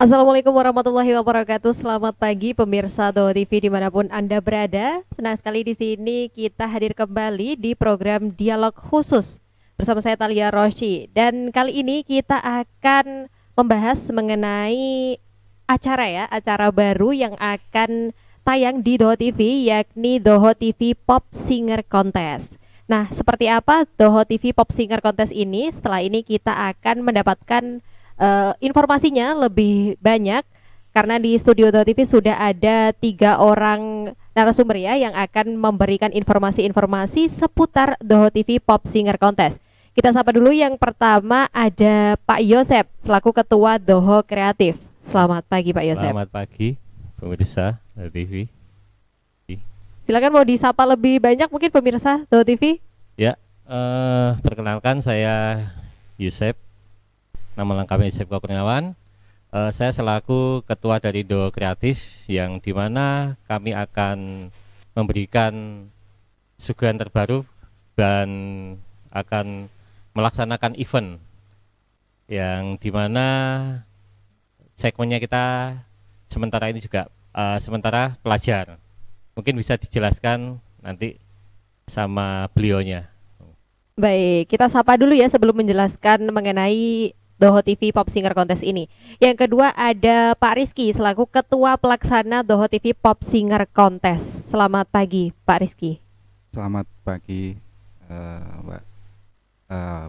Assalamualaikum warahmatullahi wabarakatuh. Selamat pagi pemirsa Do TV dimanapun Anda berada. Senang sekali di sini kita hadir kembali di program Dialog Khusus bersama saya Thalia Rosy. Dan kali ini kita akan membahas mengenai acara baru yang akan tayang di Doho TV, yakni Doho TV Pop Singer Contest. Nah, seperti apa Doho TV Pop Singer Contest ini? Setelah ini kita akan mendapatkan informasinya lebih banyak karena di studio Doho TV sudah ada 3 orang narasumber ya yang akan memberikan informasi-informasi seputar Doho TV Pop Singer Contest. Kita sapa dulu, yang pertama ada Pak Yosep selaku Ketua Doho Kreatif. Selamat pagi Pak Yosep. Selamat pagi pemirsa Doho TV. Silakan, mau disapa lebih banyak mungkin pemirsa Doho TV. Ya, perkenalkan saya Yosep. Nama lengkapnya Yosep Kurniawan. Saya selaku ketua dari Doho Kreatif, yang dimana kami akan memberikan suguhan terbaru dan akan melaksanakan event yang dimana segmennya kita sementara ini juga sementara pelajar. Mungkin bisa dijelaskan nanti sama beliaunya. Baik, kita sapa dulu ya sebelum menjelaskan mengenai Doho TV Pop Singer Contest ini. Yang kedua ada Pak Rizky selaku Ketua Pelaksana Doho TV Pop Singer Contest. Selamat pagi Pak Rizky. Selamat pagi Mbak.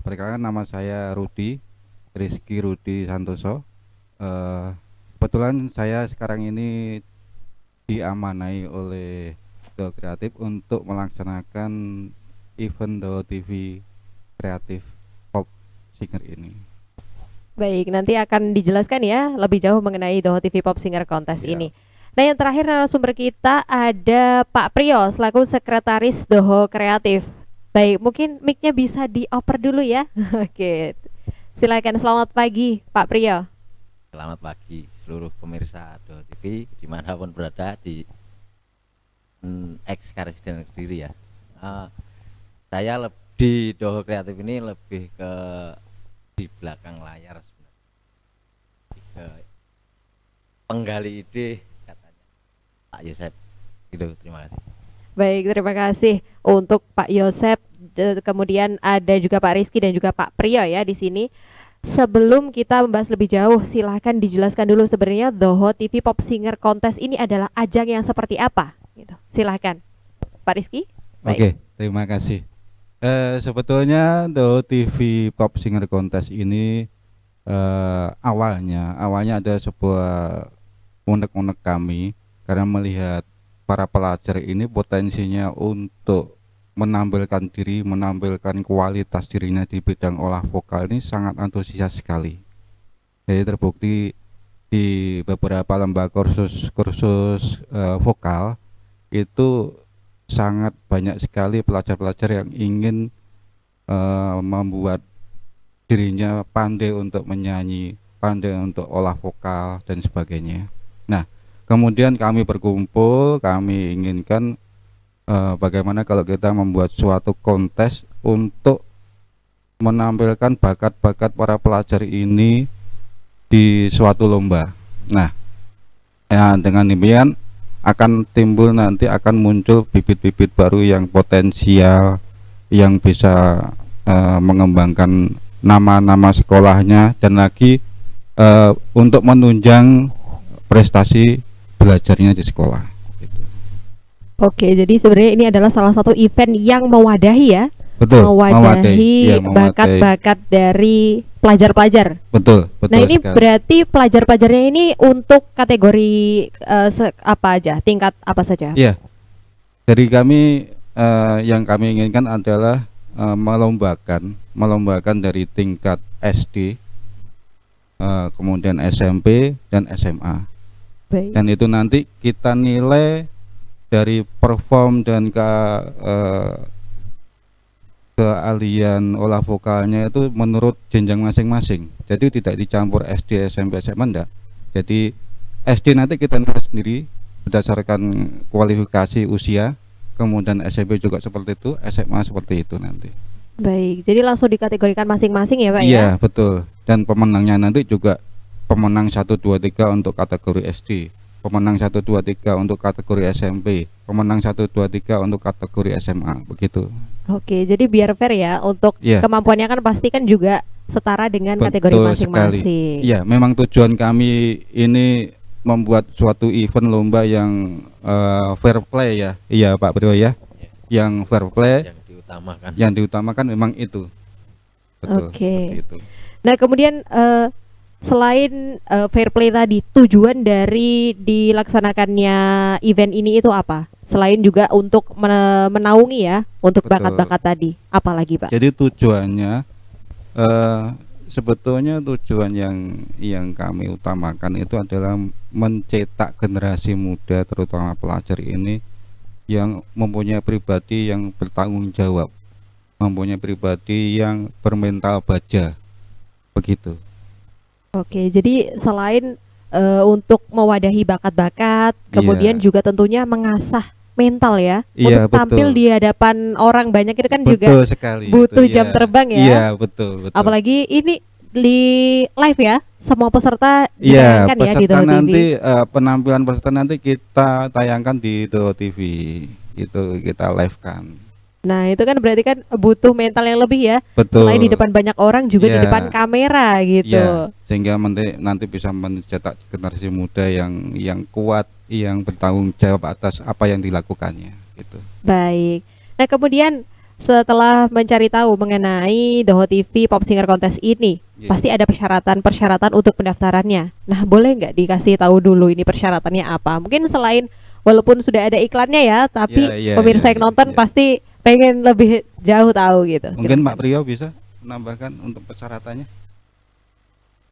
Perkenalkan, nama saya Rizky Rudi Santoso. Kebetulan saya sekarang ini diamanai oleh Doho Kreatif untuk melaksanakan event Doho TV Kreatif Pop Singer ini. Baik, nanti akan dijelaskan ya lebih jauh mengenai Doho TV Pop Singer Contest ini. Nah, yang terakhir narasumber kita ada Pak Priyo selaku Sekretaris Doho Kreatif. Baik, mungkin mic-nya bisa dioper dulu ya. Oke, silakan. Selamat pagi Pak Priyo. Selamat pagi seluruh pemirsa Doho TV dimanapun berada di Karesidenan Kediri ya. Saya di Doho Kreatif ini lebih ke di belakang layar sebenarnya, ke penggali ide katanya Pak Yosep gitu. Terima kasih. Baik, terima kasih untuk Pak Yosep. Kemudian ada juga Pak Rizky dan juga Pak Priyo ya di sini. Sebelum kita membahas lebih jauh, silahkan dijelaskan dulu sebenarnya Doho TV Pop Singer Contest ini adalah ajang yang seperti apa gitu. Silahkan Pak Rizky. Oke, terima kasih. Sebetulnya Doho TV Pop Singer Contest ini awalnya ada sebuah unek-unek kami karena melihat para pelajar ini potensinya untuk menampilkan diri, menampilkan kualitas dirinya di bidang olah vokal ini sangat antusias sekali. Jadi terbukti di beberapa lembaga kursus vokal itu sangat banyak sekali pelajar-pelajar yang ingin membuat dirinya pandai untuk menyanyi, pandai untuk olah vokal dan sebagainya. Nah, kemudian kami berkumpul, kami inginkan bagaimana kalau kita membuat suatu kontes untuk menampilkan bakat-bakat para pelajar ini di suatu lomba. Nah, ya, dengan demikian akan timbul, nanti akan muncul bibit-bibit baru yang potensial, yang bisa mengembangkan nama-nama sekolahnya dan lagi untuk menunjang prestasi belajarnya di sekolah. Oke, jadi sebenarnya ini adalah salah satu event yang mewadahi ya. Betul, mewadahi bakat-bakat dari pelajar-pelajar. Betul. Nah, ini sekali. Berarti pelajar-pelajarnya ini untuk kategori apa aja, tingkat apa saja? Iya. Jadi kami yang kami inginkan adalah melombakan dari tingkat SD, kemudian SMP dan SMA. Baik. Dan itu nanti kita nilai dari perform dan keahlian olah vokalnya itu menurut jenjang masing-masing. Jadi tidak dicampur SD, SMP, SMA enggak. Jadi SD nanti kita nilai sendiri berdasarkan kualifikasi usia, kemudian SMP juga seperti itu, SMA seperti itu nanti. Baik, jadi langsung dikategorikan masing-masing ya Pak ya? Iya, betul. Dan pemenangnya nanti juga pemenang 1 2 3 untuk kategori SD, pemenang 1 2 3 untuk kategori SMP, pemenang 1 2 3 untuk kategori SMA, begitu. Oke, jadi biar fair ya untuk Iya. kemampuannya kan pasti kan juga setara dengan kategori Betul masing-masing. Iya, memang tujuan kami ini membuat suatu event lomba yang fair play ya. Iya, Pak Bro ya. Yang fair play, yang diutamakan. yang diutamakan memang itu. Betul. Oke. Seperti itu. Nah, kemudian selain fair play tadi, tujuan dari dilaksanakannya event ini itu apa? Selain juga untuk menaungi ya, untuk Betul. bakat-bakat tadi, apalagi Pak? Jadi tujuannya sebetulnya tujuan yang kami utamakan itu adalah mencetak generasi muda terutama pelajar ini yang mempunyai pribadi yang bertanggung jawab, mempunyai pribadi yang bermental baja, begitu. Oke, jadi selain untuk mewadahi bakat-bakat, kemudian Iya. juga tentunya mengasah mental ya, Iya, untuk tampil betul. di hadapan orang banyak itu kan juga Betul sekali. butuh itu, jam iya. terbang ya. Iya, betul, betul. Apalagi ini di live ya, semua peserta Iya, ditayangkan ya di peserta Doho TV. nanti penampilan peserta nanti kita tayangkan di Doho TV. Itu kita live kan. Nah, itu kan berarti kan butuh mental yang lebih ya. Betul. Selain di depan banyak orang juga di Iya. depan kamera gitu. Iya, sehingga nanti bisa mencetak generasi muda yang kuat, yang bertanggung jawab atas apa yang dilakukannya gitu. Baik. Nah, kemudian setelah mencari tahu mengenai Doho TV Pop Singer Contest ini, Iya. pasti ada persyaratan-persyaratan untuk pendaftarannya. Nah, boleh nggak dikasih tahu dulu ini persyaratannya apa? Mungkin selain walaupun sudah ada iklannya ya, tapi Iya, iya, pemirsa iya, yang nonton iya. pasti pengen lebih jauh tahu gitu. Mungkin Pak Silakan. Priyo bisa menambahkan untuk persyaratannya.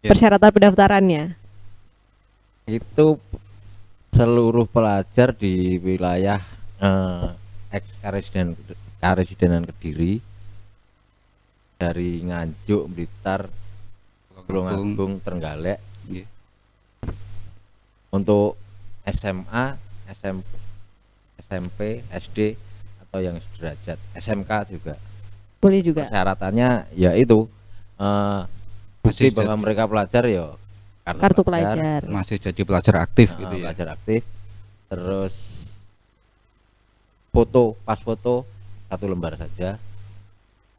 Ya. Persyaratan pendaftarannya. Itu seluruh pelajar di wilayah Karesidenan Kediri, dari Nganjuk, Blitar, Tulungagung, Trenggalek. Iya. Untuk SMA, SMP, SD atau yang sederajat, SMK juga. Boleh juga. Persyaratannya ya itu bukti Masih bahwa jadi- mereka pelajar ya Kartu pelajar. Masih jadi pelajar aktif gitu ya. pelajar aktif. Terus foto, pas foto 1 lembar saja.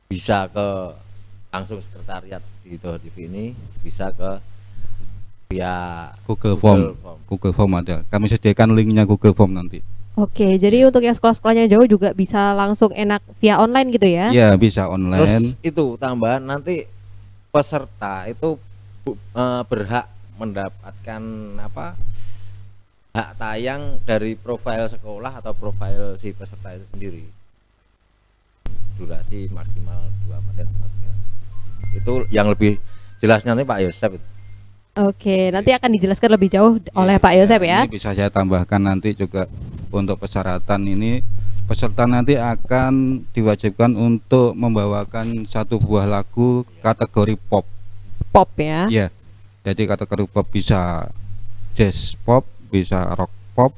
Bisa ke langsung sekretariat di Doho TV ini, bisa ke via Google Form. Google Form ada. Kami sediakan linknya Google Form nanti. Oke, jadi untuk yang sekolah-sekolahnya jauh juga bisa langsung enak via online gitu ya? Iya, bisa Terus online. itu tambahan nanti peserta itu berhak mendapatkan hak tayang dari profil sekolah atau profil si peserta itu sendiri. Durasi maksimal 2 menit. Itu yang lebih jelas nanti Pak Yosep itu. Oke, nanti akan dijelaskan lebih jauh oleh Pak Yosep ya. Ini bisa saya tambahkan nanti juga untuk persyaratan ini, peserta nanti akan diwajibkan untuk membawakan 1 buah lagu kategori pop. Pop ya. Iya. Jadi kategori pop bisa jazz pop, bisa rock pop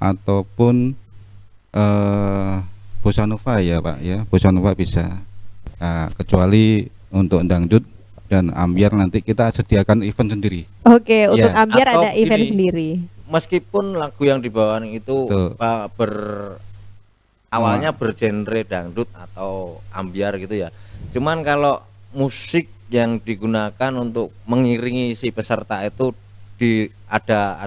ataupun bossa nova ya Pak ya. Bossa nova bisa. Nah, kecuali untuk dangdut dan ambiar nanti kita sediakan event sendiri. Oke, untuk Ya, ambiar atau ada event gini. sendiri. Meskipun lagu yang dibawakan itu Betul. awalnya bergenre dangdut atau ambiar gitu ya. Cuman kalau musik yang digunakan untuk mengiringi si peserta itu ada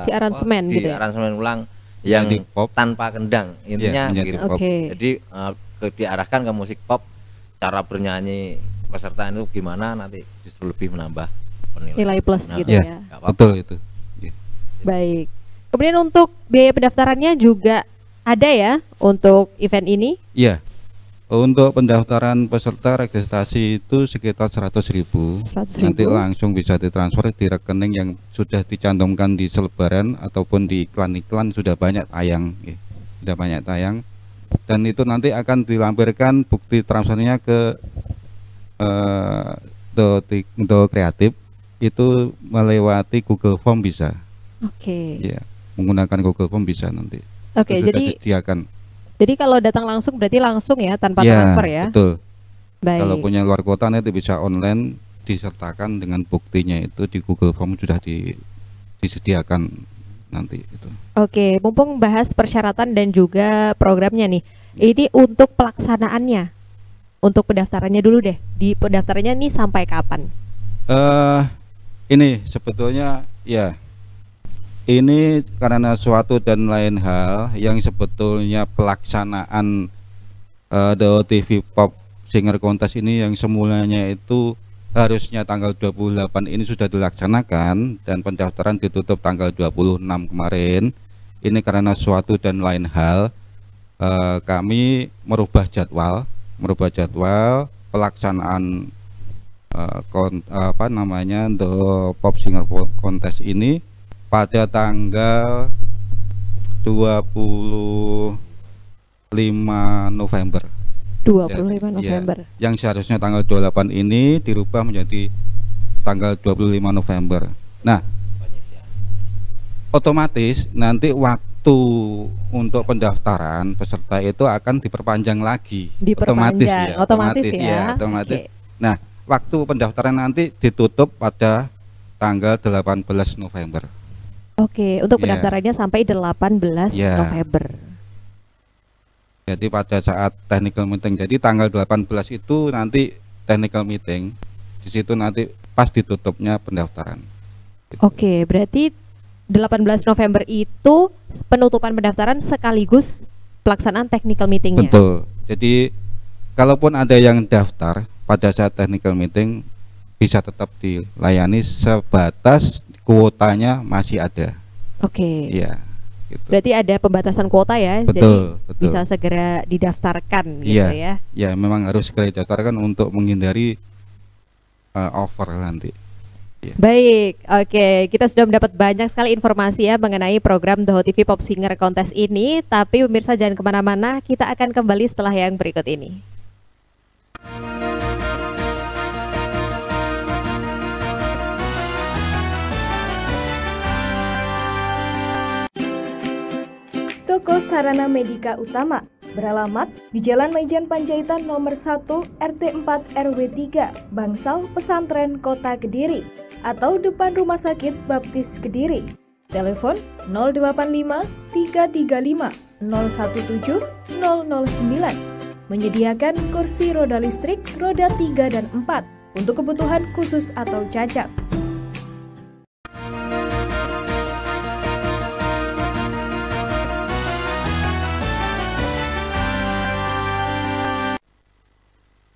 Di aransemen di gitu ya? aransemen ulang yang Jadi pop. tanpa kendang, intinya menjadi gitu. pop. Oke. Jadi diarahkan ke musik pop, cara bernyanyi peserta itu gimana nanti justru lebih menambah penilaian. Nilai plus Nah, gitu Iya. ya. nggak apa-apa. Betul itu. Iya. Baik. Kemudian untuk biaya pendaftarannya juga ada ya untuk event ini? Iya. Untuk pendaftaran peserta registrasi itu sekitar 100.000. 100.000. Nanti langsung bisa ditransfer di rekening yang sudah dicantumkan di selebaran ataupun di iklan-iklan sudah banyak tayang, ya. Sudah banyak tayang. Dan itu nanti akan dilampirkan bukti transfernya ke Doho Kreatif, itu melewati Google Form bisa. Oke. Ya, menggunakan Google Form bisa nanti. Oke, Itu sudah jadi disediakan. kalau datang langsung berarti langsung ya tanpa Ya, transfer ya. betul. Baik. Kalau punya luar kota nanti bisa online disertakan dengan buktinya itu di Google Form sudah disediakan nanti itu. Oke, mumpung bahas persyaratan dan juga programnya nih. Ini untuk pelaksanaannya. Untuk pendaftarannya dulu deh. Di pendaftarannya nih sampai kapan? Ini sebetulnya ya, ini karena suatu dan lain hal yang sebetulnya pelaksanaan The TV Pop Singer Contest ini yang semulanya itu harusnya tanggal 28 ini sudah dilaksanakan dan pendaftaran ditutup tanggal 26 kemarin. Ini karena suatu dan lain hal kami merubah jadwal pelaksanaan The Pop Singer Contest ini pada tanggal 25 November. 25 November. Ya, yang seharusnya tanggal 28 ini dirubah menjadi tanggal 25 November. Nah, otomatis nanti waktu untuk pendaftaran peserta itu akan diperpanjang lagi. Otomatis ya. Okay. Nah, waktu pendaftaran nanti ditutup pada tanggal 18 November. Oke, untuk pendaftarannya sampai 18 November. Jadi pada saat technical meeting, jadi tanggal 18 itu nanti technical meeting. Di situ nanti pas ditutupnya pendaftaran. Gitu. Oke, berarti 18 November itu penutupan pendaftaran sekaligus pelaksanaan technical meetingnya. Betul. Jadi kalaupun ada yang daftar pada saat technical meeting bisa tetap dilayani sebatas kuotanya masih ada. Oke. Iya. Gitu. Berarti ada pembatasan kuota ya, betul. bisa segera didaftarkan gitu ya. Ya, memang harus segera didaftarkan untuk menghindari over nanti. Ya. Baik, oke, kita sudah mendapat banyak sekali informasi ya mengenai program The TV Pop Singer Contest ini. Tapi pemirsa jangan kemana-mana, kita akan kembali setelah yang berikut ini. Toko Sarana Medika Utama beralamat di Jalan Maijan Panjaitan nomor 1 RT 4 RW 3 Bangsal Pesantren Kota Kediri atau depan Rumah Sakit Baptis Kediri. Telepon 085 335 017 009. Menyediakan kursi roda listrik roda 3 dan 4 untuk kebutuhan khusus atau cacat.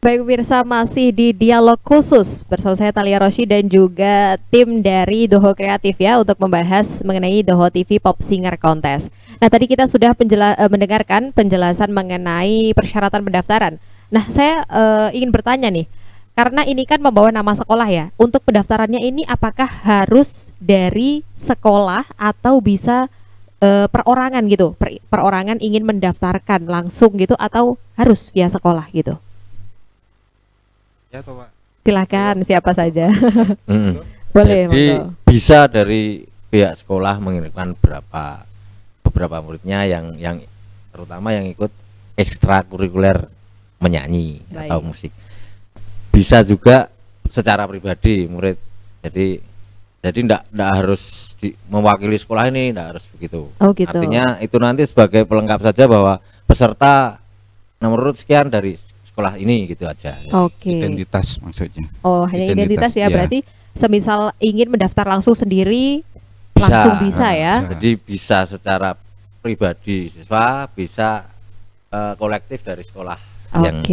Baik pemirsa, masih di dialog khusus bersama saya Thalia Rosy dan juga tim dari Doho Kreatif ya untuk membahas mengenai Doho TV Pop Singer Contest. Nah tadi kita sudah mendengarkan penjelasan mengenai persyaratan pendaftaran. Nah saya ingin bertanya nih, karena ini kan membawa nama sekolah ya, untuk pendaftarannya ini apakah harus dari sekolah atau bisa perorangan gitu, perorangan ingin mendaftarkan langsung gitu atau harus via sekolah gitu? Ya, Pak. Silakan siapa saja. Boleh. Jadi bisa dari pihak sekolah mengirimkan beberapa muridnya yang terutama yang ikut ekstrakurikuler menyanyi. Baik. Atau musik. Bisa juga secara pribadi murid. Jadi enggak harus mewakili sekolah ini, enggak harus begitu. Oh gitu. Artinya itu nanti sebagai pelengkap saja bahwa peserta nomor urut sekian dari sekolah ini gitu aja. Oke. Identitas maksudnya. Oh, hanya identitas ya, berarti semisal ingin mendaftar langsung sendiri bisa, langsung bisa ya. Jadi bisa secara pribadi siswa, bisa kolektif dari sekolah yang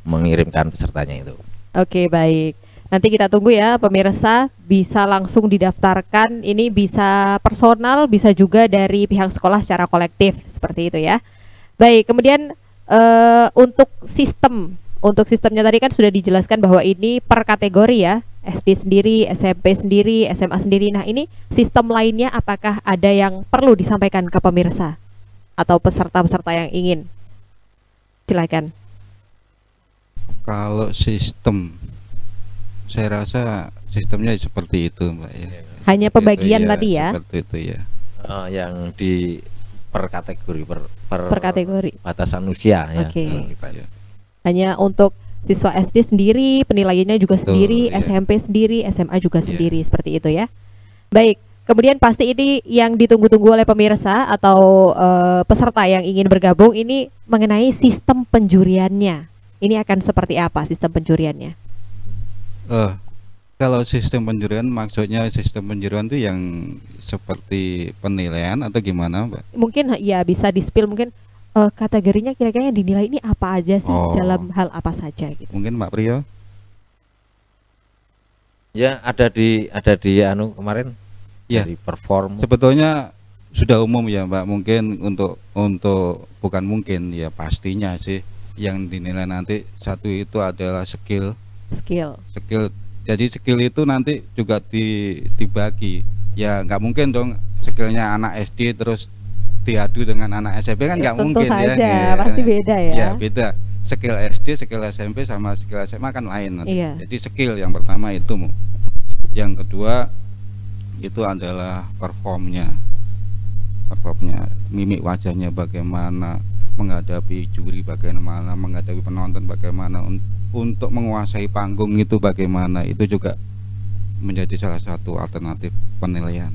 mengirimkan pesertanya itu. Oke, baik. Nanti kita tunggu ya pemirsa, bisa langsung didaftarkan. Ini bisa personal, bisa juga dari pihak sekolah secara kolektif seperti itu ya. Baik, kemudian untuk sistemnya tadi kan sudah dijelaskan bahwa ini per kategori ya, SD sendiri, SMP sendiri, SMA sendiri. Nah ini sistem lainnya apakah ada yang perlu disampaikan ke pemirsa atau peserta-peserta yang ingin? Silakan. Kalau sistem, saya rasa sistemnya seperti itu Mbak ya. Hanya pembagian tadi ya. Seperti itu ya. Yang di per kategori per kategori batasan usia ya. Oke. Hanya untuk siswa SD sendiri, penilaiannya juga Betul, sendiri, iya. SMP sendiri, SMA juga Iya. sendiri, seperti itu ya. Baik, kemudian pasti ini yang ditunggu-tunggu oleh pemirsa atau peserta yang ingin bergabung ini mengenai sistem penjuriannya. Ini akan seperti apa sistem penjuriannya? Kalau sistem penjurian maksudnya sistem penjurian itu yang seperti penilaian atau gimana, Mbak? Mungkin ya bisa di-spill mungkin kategorinya kira-kira yang dinilai ini apa aja sih, Oh. dalam hal apa saja gitu. Mungkin Mbak Priyo? Ya ada di anu kemarin Iya. dari perform. Sebetulnya sudah umum ya, Mbak. Mungkin untuk bukan mungkin ya, pastinya sih yang dinilai nanti satu itu adalah skill. Skill. Jadi skill itu nanti juga dibagi. Ya nggak mungkin dong skillnya anak SD terus diadu dengan anak SMP, kan nggak Tentu mungkin saja, ya. pasti beda ya. Ya beda. Skill SD, skill SMP sama skill SMA kan lain nanti. Iya. Jadi skill yang pertama itu, yang kedua itu adalah performnya, mimik wajahnya bagaimana, menghadapi juri bagaimana, menghadapi penonton bagaimana, untuk menguasai panggung itu bagaimana, itu juga menjadi salah satu alternatif penilaian.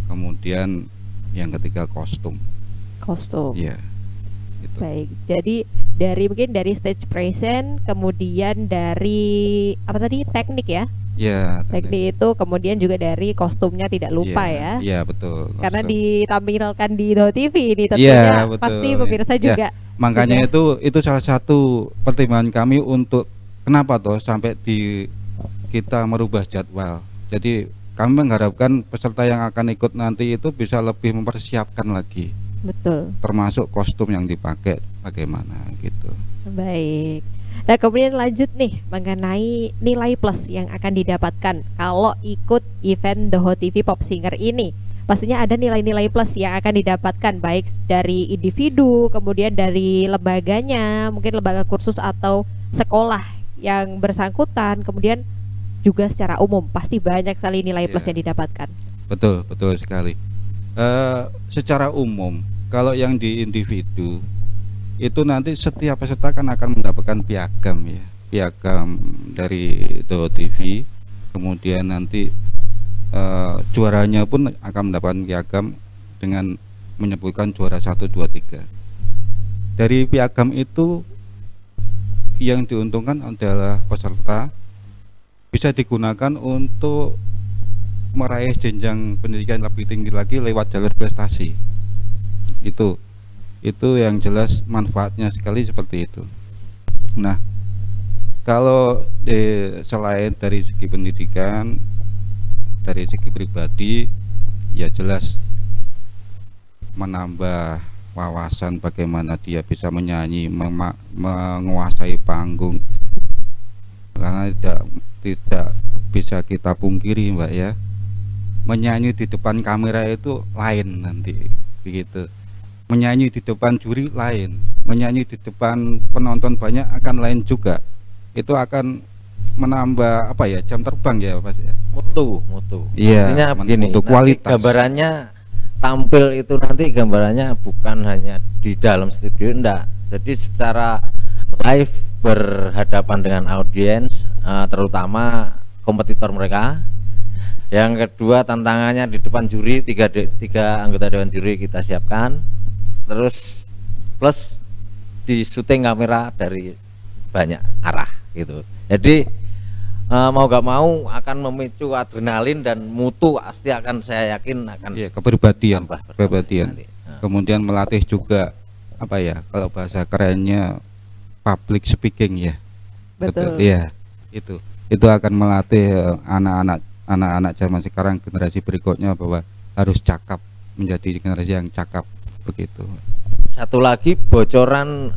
Kemudian yang ketiga kostum. Kostum. Iya. Gitu. Baik. Jadi mungkin dari stage present, kemudian dari apa tadi, teknik ya? Ya, Teknik itu, kemudian juga dari kostumnya tidak lupa ya. Iya, betul. Karena kostum. ditampilkan di Do TV ini tentunya Betul. pasti pemirsa Ya, juga. makanya sudah- itu salah satu pertimbangan kami untuk kenapa toh sampai kita merubah jadwal. Jadi kami mengharapkan peserta yang akan ikut nanti itu bisa lebih mempersiapkan lagi, Betul. termasuk kostum yang dipakai bagaimana gitu. Baik. Nah, kemudian lanjut nih mengenai nilai plus yang akan didapatkan kalau ikut event The Hot TV Pop Singer ini. Pastinya ada nilai-nilai plus yang akan didapatkan baik dari individu, kemudian dari lembaganya, mungkin lembaga kursus atau sekolah yang bersangkutan, kemudian juga secara umum pasti banyak sekali nilai plus Iya. yang didapatkan. Betul sekali. Secara umum kalau yang di individu itu nanti setiap peserta kan akan mendapatkan piagam ya, piagam dari Do TV. Kemudian nanti juaranya pun akan mendapatkan piagam dengan menyebutkan juara 1, 2, 3. Dari piagam itu yang diuntungkan adalah peserta bisa digunakan untuk meraih jenjang pendidikan lebih tinggi lagi lewat jalur prestasi. Itu yang jelas manfaatnya sekali seperti itu. Nah, kalau selain dari segi pendidikan, dari segi pribadi, ya jelas menambah wawasan bagaimana dia bisa menyanyi, menguasai panggung. Karena tidak bisa kita pungkiri, Mbak ya, menyanyi di depan kamera itu lain nanti begitu. Menyanyi di depan juri lain, menyanyi di depan penonton banyak akan lain juga. Itu akan menambah apa ya, jam terbang ya Mas ya. Mutu. Iya, Artinya begini, mutu nanti kualitas. gambarannya tampil itu nanti gambarannya bukan hanya di dalam studio, enggak. Jadi secara live berhadapan dengan audiens, terutama kompetitor mereka. Yang kedua tantangannya di depan juri, tiga anggota dewan juri kita siapkan. Terus plus di syuting kamera dari banyak arah gitu. Jadi mau gak mau akan memicu adrenalin dan mutu, pasti akan, saya yakin akan Iya, kepribadian, tambah kepribadian. nanti. Kemudian melatih juga apa ya, kalau bahasa kerennya public speaking ya. Betul. Iya, itu akan melatih anak-anak zaman sekarang, generasi berikutnya, bahwa harus cakap, menjadi generasi yang cakap begitu. Satu lagi bocoran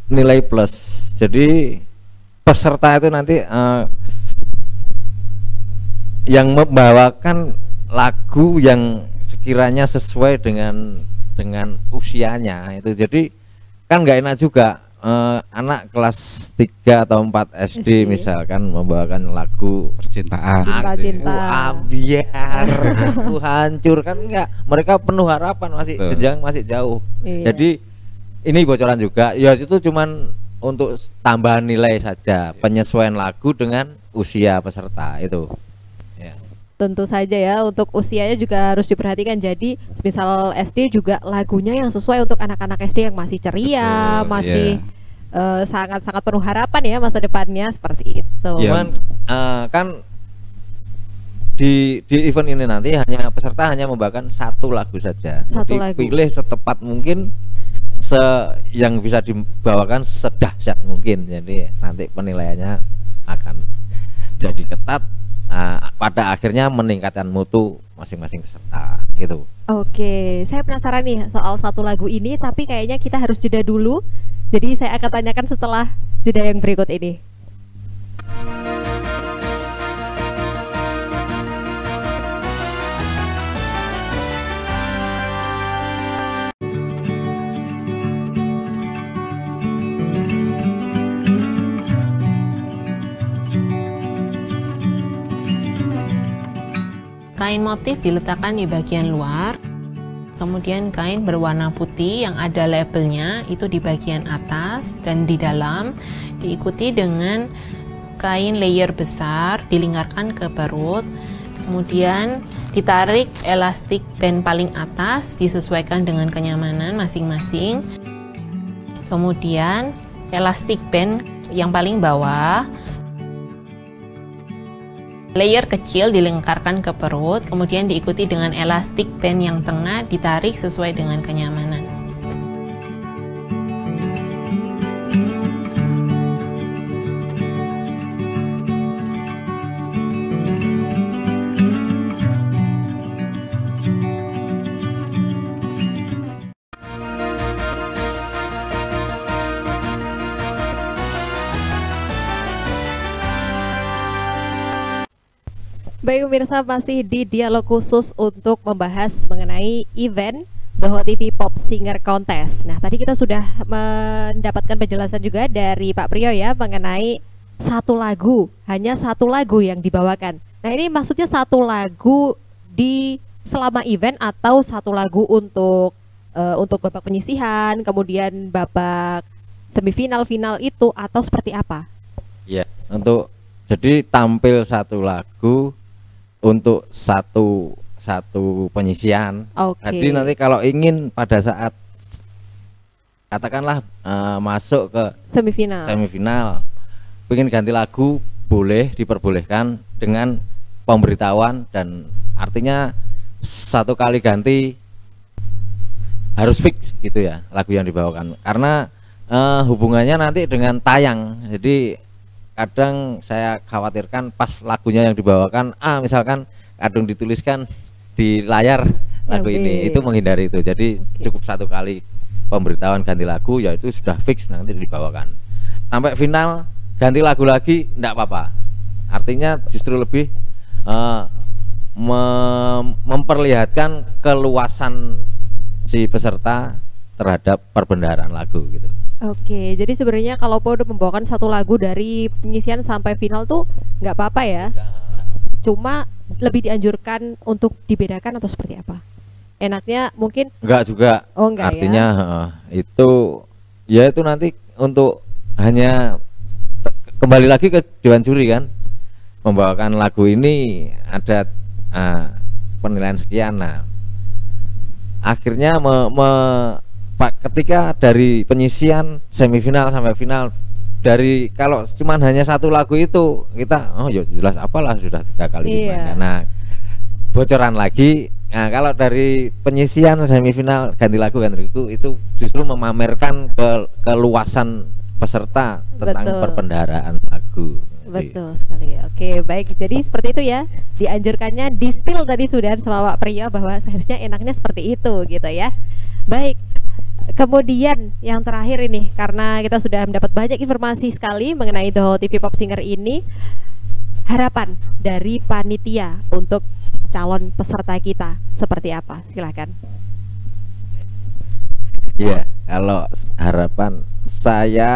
nilai plus. Jadi peserta itu nanti yang membawakan lagu yang sekiranya sesuai dengan usianya itu. Jadi kan nggak enak juga anak kelas 3 atau 4 SD misalkan membawakan lagu Percintaan. Cinta-cinta. Aku ambiar, aku hancur, kan enggak. Mereka penuh harapan, masih Betul. jenjang masih jauh. Iya. Jadi ini bocoran juga. Ya itu cuman untuk tambahan nilai saja, penyesuaian lagu dengan usia peserta itu. Ya. Tentu saja ya, untuk usianya juga harus diperhatikan. Jadi, misal SD juga lagunya yang sesuai untuk anak-anak SD yang masih ceria, Betul, masih sangat-sangat penuh harapan ya masa depannya seperti itu. Cuman kan di event ini nanti peserta hanya membawakan satu lagu saja. Satu Jadi lagu. pilih setepat mungkin, yang bisa dibawakan sedahsyat mungkin. Jadi nanti penilaiannya akan jadi ketat, pada akhirnya meningkatkan mutu masing-masing peserta gitu. Oke, saya penasaran nih soal satu lagu ini, tapi kayaknya kita harus jeda dulu. Jadi saya akan tanyakan setelah jeda yang berikut ini. Kain motif diletakkan di bagian luar, kemudian kain berwarna putih yang ada labelnya itu di bagian atas, dan di dalam diikuti dengan kain layer besar dilingkarkan ke perut, kemudian ditarik elastik band paling atas disesuaikan dengan kenyamanan masing-masing, kemudian elastik band yang paling bawah layer kecil dilingkarkan ke perut, kemudian diikuti dengan elastik band yang tengah ditarik sesuai dengan kenyamanan. Baik pemirsa, masih di dialog khusus untuk membahas mengenai event Doho TV Pop Singer Contest. Nah, tadi kita sudah mendapatkan penjelasan juga dari Pak Priyo ya mengenai satu lagu, hanya satu lagu yang dibawakan. Nah, ini maksudnya satu lagu di selama event atau satu lagu untuk babak penyisihan, kemudian babak semifinal, final itu, atau seperti apa? Ya, jadi tampil satu lagu untuk satu penyisian. Jadi nanti kalau ingin pada saat katakanlah masuk ke semifinal, ingin ganti lagu, boleh, diperbolehkan dengan pemberitahuan, dan artinya satu kali ganti harus fix gitu ya lagu yang dibawakan, karena hubungannya nanti dengan tayang. Jadi kadang saya khawatirkan pas lagunya yang dibawakan misalkan kadang dituliskan di layar lagu ini, itu menghindari itu. Jadi cukup satu kali pemberitahuan ganti lagu, yaitu sudah fix nanti dibawakan. Sampai final ganti lagu lagi enggak apa-apa. Artinya justru lebih memperlihatkan keluasan si peserta terhadap perbendaharaan lagu gitu. Oke, jadi sebenarnya kalau udah membawakan satu lagu dari penyisian sampai final tuh nggak apa-apa ya? Cuma lebih dianjurkan untuk dibedakan atau seperti apa? Enaknya mungkin? Enggak juga. Oh, enggak. Artinya ya? Itu nanti untuk hanya kembali lagi ke Dewan Juri kan, membawakan lagu ini ada penilaian sekian. Nah, akhirnya ketika dari penyisian semifinal sampai final, dari kalau cuman hanya satu lagu itu kita ya jelas apalah sudah 3 kali dimainkan. Nah, bocoran lagi, nah kalau dari penyisian semifinal ganti lagu itu justru memamerkan keluasan peserta tentang perbendaharaan lagu. Betul sekali. Oke, baik. Jadi seperti itu ya. Dianjurkannya di-spill tadi sudah sama Pak Priyo bahwa seharusnya enaknya seperti itu gitu ya. Baik. Kemudian yang terakhir ini, karena kita sudah mendapat banyak informasi sekali mengenai Doho TV Pop Singer ini, harapan dari panitia untuk calon peserta kita seperti apa? Silakan. Ya, kalau harapan saya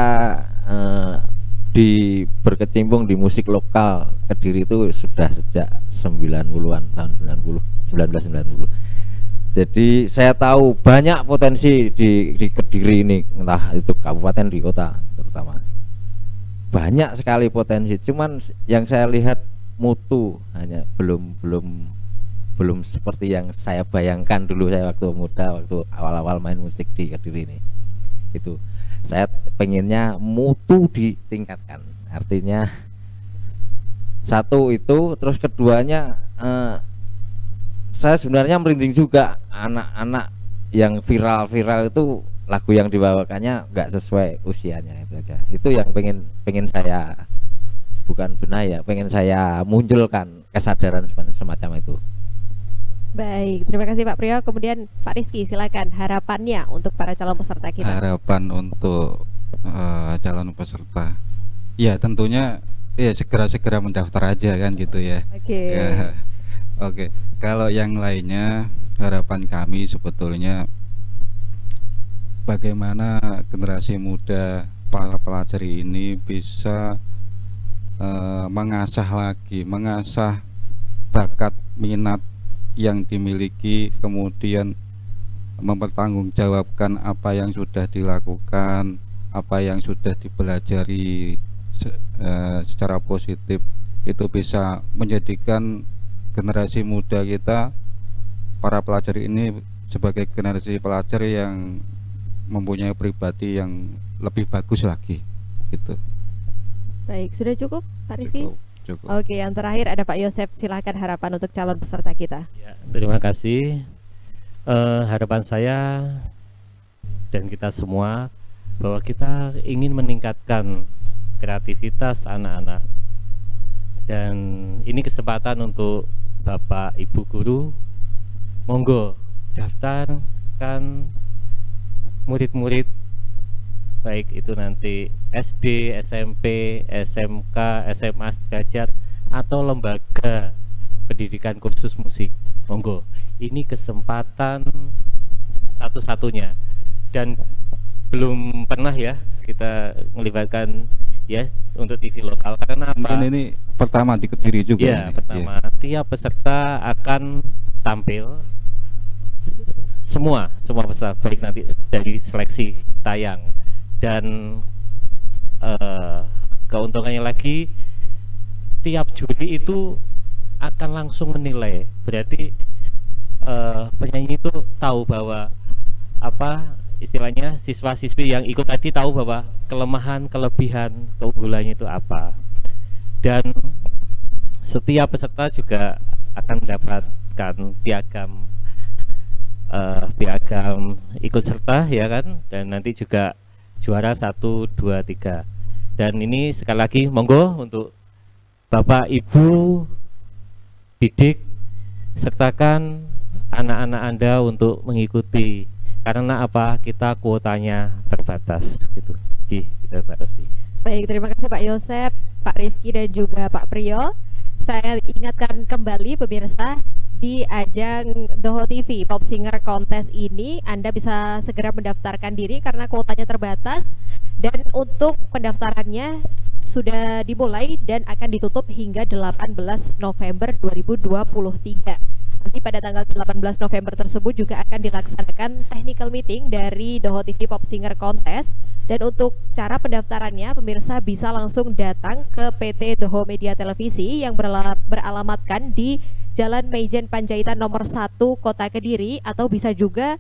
berkecimpung di musik lokal Kediri itu sudah sejak 90-an, tahun 1990. Jadi saya tahu banyak potensi di Kediri ini, entah itu kabupaten di kota terutama. Banyak sekali potensi, cuman yang saya lihat mutu hanya belum seperti yang saya bayangkan dulu saya waktu muda, waktu awal-awal main musik di Kediri ini. Itu saya pengennya mutu ditingkatkan. Artinya satu itu, terus keduanya saya sebenarnya merinding juga anak-anak yang viral itu lagu yang dibawakannya nggak sesuai usianya, itu aja. Itu yang pengen saya, bukan benar ya, pengen saya munculkan kesadaran semacam itu. Baik, terima kasih Pak Priyo. Kemudian Pak Rizky, silakan harapannya untuk para calon peserta kita. Harapan untuk calon peserta, ya tentunya ya segera mendaftar aja kan gitu ya. Oke. Ya. Oke, kalau yang lainnya harapan kami sebetulnya bagaimana generasi muda para pelajar ini bisa mengasah bakat minat yang dimiliki, kemudian mempertanggungjawabkan apa yang sudah dilakukan, apa yang sudah dipelajari secara positif, itu bisa menjadikan generasi muda kita, para pelajar ini sebagai generasi pelajar yang mempunyai pribadi yang lebih bagus lagi gitu. Baik, sudah cukup Pak Rizky? Cukup. Oke, yang terakhir ada Pak Yosep, silakan harapan untuk calon peserta kita. Ya, terima kasih. Harapan saya dan kita semua bahwa kita ingin meningkatkan kreativitas anak-anak, dan ini kesempatan untuk Bapak Ibu guru, monggo daftarkan murid-murid, baik itu nanti SD, SMP, SMK, SMA sederajat atau lembaga pendidikan khusus musik. Monggo, ini kesempatan satu-satunya, dan belum pernah ya kita melibatkan ya untuk TV lokal. Karena apa? Mungkin ini pertama di Kediri juga. Ya, ini. pertama tiap peserta akan tampil, semua peserta, baik nanti dari seleksi tayang, dan keuntungannya lagi tiap juri itu akan langsung menilai. Berarti penyanyi itu tahu bahwa apa istilahnya, siswa-siswi yang ikut tadi tahu bahwa kelemahan, kelebihan, keunggulannya itu apa. Dan setiap peserta juga akan mendapatkan piagam ikut serta ya kan, dan nanti juga juara 1, 2, 3. Dan ini sekali lagi monggo untuk Bapak Ibu didik, sertakan anak-anak Anda untuk mengikuti, karena apa, kita kuotanya terbatas gitu. Kita batasi. Baik, terima kasih Pak Yosep, Pak Rizky dan juga Pak Priyo. Saya ingatkan kembali pemirsa, di ajang Doho TV Pop Singer Contest ini Anda bisa segera mendaftarkan diri karena kuotanya terbatas, dan untuk pendaftarannya sudah dimulai dan akan ditutup hingga 18 November 2023. Nanti pada tanggal 18 November tersebut juga akan dilaksanakan technical meeting dari Doho TV Pop Singer Contest. Dan untuk cara pendaftarannya, pemirsa bisa langsung datang ke PT Doho Media Televisi yang beralamatkan di Jalan Maijen Panjaitan nomor 1 Kota Kediri, atau bisa juga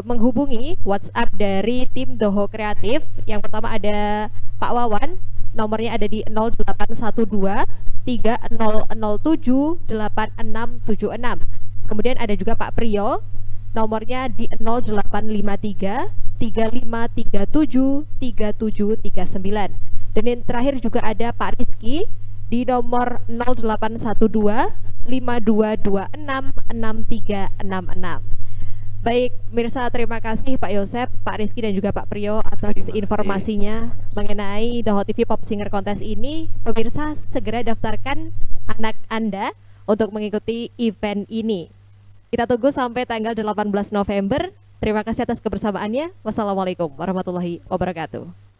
menghubungi WhatsApp dari tim Doho Kreatif. Yang pertama ada Pak Wawan, nomornya ada di 0812 3007 8676. Kemudian ada juga Pak Priyo, nomornya di 0853 3537 3739. Dan yang terakhir juga ada Pak Rizky di nomor 0812 5226 6366. Baik, mirsa, terima kasih Pak Yosep, Pak Rizky dan juga Pak Priyo atas informasinya mengenai Doho TV Pop Singer Contest ini. Pemirsa, segera daftarkan anak Anda untuk mengikuti event ini. Kita tunggu sampai tanggal 18 November. Terima kasih atas kebersamaannya. Wassalamualaikum warahmatullahi wabarakatuh.